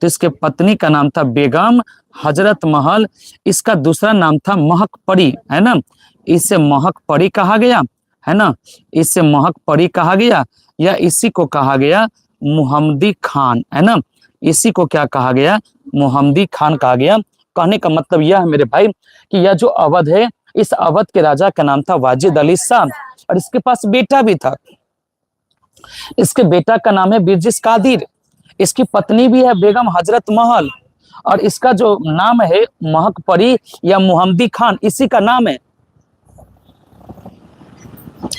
तो इसके पत्नी का नाम था बेगम हजरत महल, इसका दूसरा नाम था महक परी, है ना, इसे महक परी कहा गया, है ना, इसे महक परी कहा गया, या इसी को कहा गया मुहम्मदी खान, है ना, इसी को क्या कहा गया, मुहम्मदी खान कहा गया। कहने का मतलब यह है मेरे भाई कि यह जो अवध है, इस अवध के राजा का नाम था वाजिद अली शाह, और इसके पास बेटा भी था। इसके बेटा का नाम है बिरजिस कादिर, इसकी पत्नी भी है बेगम हजरत महल, और इसका जो नाम है महक परी या मुहम्मदी खान, इसी का नाम है।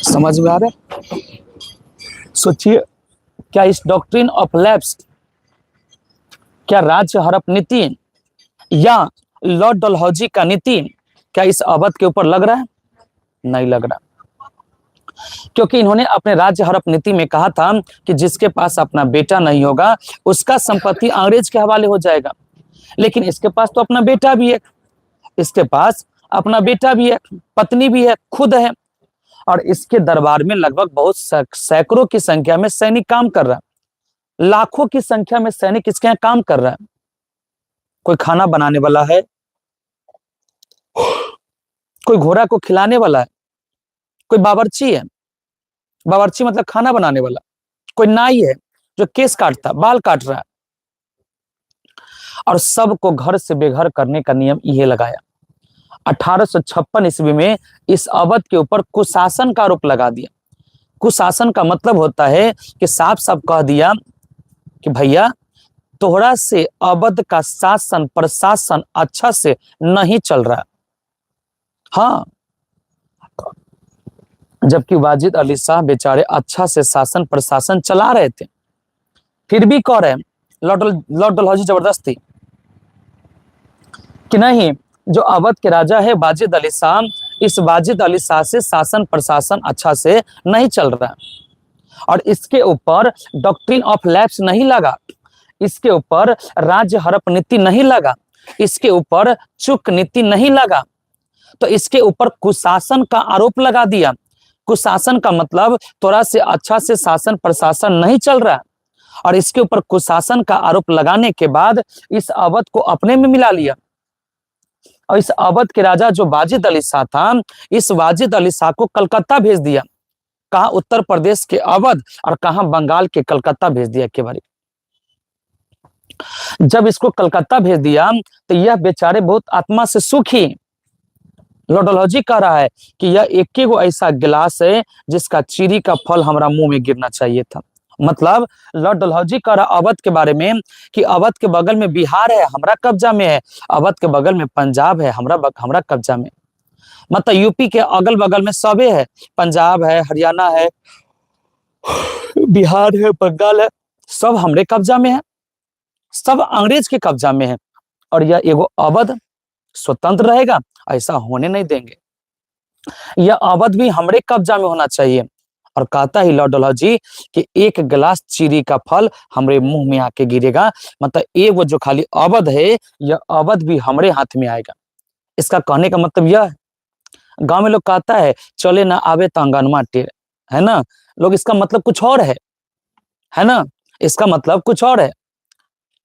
समझ में आ रहा है? सोचिए, क्या इस डॉक्ट्रिन ऑफ लैप्स, क्या राज्य हड़प नीति या लॉर्ड डलहौजी का नीति क्या इस अवध के ऊपर लग रहा है? नहीं लग रहा, क्योंकि इन्होंने अपने राज्य हड़प नीति में कहा था कि जिसके पास अपना बेटा नहीं होगा उसका संपत्ति अंग्रेज के हवाले हो जाएगा। लेकिन इसके पास तो अपना बेटा भी है, इसके पास अपना बेटा भी है, पत्नी भी है, खुद है, और इसके दरबार में लगभग बहुत सैकड़ों की संख्या में सैनिक काम कर रहा है, लाखों की संख्या में सैनिक इसके यहाँ काम कर रहा है। कोई खाना बनाने वाला है, कोई घोड़ा को खिलाने वाला है, कोई बावर्ची है, बावर्ची मतलब खाना बनाने वाला, कोई नाई है जो केस काटता, बाल काट रहा है, और सबको घर से बेघर करने का नियम यह लगाया। 1856 ईस्वी में इस अवध के ऊपर कुशासन का आरोप लगा दिया। कुशासन का मतलब होता है कि साफ साफ कह दिया कि भैया तोहरा से अवध का शासन प्रशासन अच्छा से नहीं चल रहा। हाँ, जबकि वाजिद अली शाह बेचारे अच्छा से शासन प्रशासन चला रहे थे, फिर भी कह रहे लॉर्ड डलहौजी जबरदस्ती कि नहीं, जो अवध के राजा है वाजिद अली शाह, इस वाजिद अली शाह से शासन प्रशासन अच्छा से नहीं चल रहा, और इसके ऊपर डॉक्ट्रिन ऑफ लैप्स नहीं लगा, इसके ऊपर राज्य हड़प नीति नहीं लगा, इसके ऊपर चुक नीति नहीं लगा, तो इसके ऊपर कुशासन का आरोप लगा दिया। कुशासन का मतलब थोड़ा से अच्छा से शासन प्रशासन नहीं चल रहा, और इसके ऊपर कुशासन का आरोप लगाने के बाद इस अवध को अपने में मिला लिया, और इस अवध के राजा जो वाजिद अली शाह था, इस वाजिद अली शाह को कलकत्ता भेज दिया। कहा उत्तर प्रदेश के अवध और कहा बंगाल के कलकत्ता भेज दिया के बारे। जब इसको कलकत्ता भेज दिया तो यह बेचारे बहुत आत्मा से सुखी। लॉर्ड डलहौजी कह रहा है कि यह एक ही वो ऐसा गिलास है जिसका चीरी का फल हमारा मुंह में गिरना चाहिए था। मतलब लॉर्ड डलहौजी कह रहा अवध के बारे में कि अवध के बगल में बिहार है, हमारा कब्जा में है, अवध के बगल में पंजाब है, हमारा कब्जा में। मतलब यूपी के अगल बगल में सबे है, पंजाब है, हरियाणा है, बिहार है, बंगाल है, सब हमरे कब्जा में है, सब अंग्रेज के कब्जा में है, और यह एगो अवध स्वतंत्र रहेगा, ऐसा होने नहीं देंगे। यह अवध भी हमरे कब्जा में होना चाहिए। और कहता ही लॉर्ड डलहौजी कि एक गिलास चीरी का फल हमरे मुंह में आके गिरेगा, मतलब एगो जो खाली अवध है, यह अवध भी हमरे हाथ में आएगा। इसका कहने का मतलब यह है, गांव में लोग कहता है चले ना आवे तो अंगनमा टेढ़, है ना, लोग इसका मतलब कुछ और है ना, इसका मतलब कुछ और है,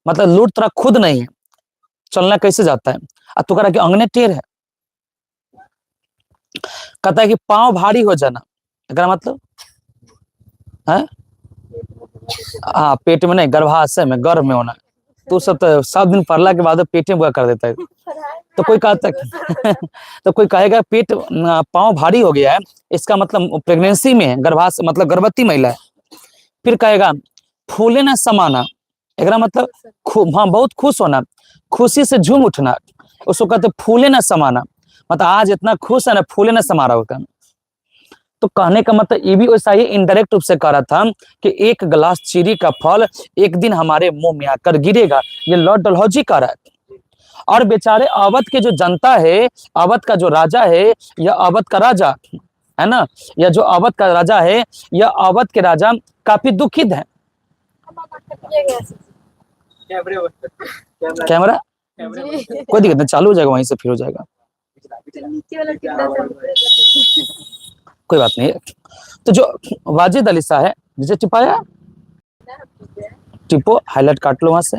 मतलब लूट तेरा खुद नहीं है, चलना कैसे जाता है, अब तू कह रहा कि अंगने टेढ़ है। कहता है कि पांव भारी हो जाना, मतलब है हाँ, पेट में नहीं, गर्भाशय में, गर्भ में होना। तो सब तो 7 दिन पढ़ला के बाद पेट में बुआ कर देता है। तो कोई कहता तो कोई कहेगा पेट पांव भारी हो गया है, इसका मतलब प्रेगनेंसी में है, गर्भाशय मतलब गर्भवती महिला है। फिर कहेगा फूले ना समाना, एक मतलब हाँ बहुत खुश होना, खुशी से झूम उठना, उसको कहते फूले ना समाना, मतलब आज इतना खुश है ना, फूले ना समा रहा होगा। तो कहने का मतलब ये भी वैसा ही इनडायरेक्ट रूप से कह रहा था कि एक गिलास चीरी का फल एक दिन हमारे मुंह में आकर गिरेगा, ये लॉर्ड डलहौजी कह रहा है। और बेचारे अवध के जो जनता है, अवध का जो राजा है, यह अवध का राजा है ना, यह जो अवध का राजा है, यह अवध के राजा काफी दुखित है। कैमरा कोई दिक्कत नहीं, चालू हो जाएगा, वहीं से फिर हो जाएगा, कोई बात नहीं। तो जो वाजिद अली शाह है, जिसे टिपाया टिपो, हाईलाइट काट लो वहां से।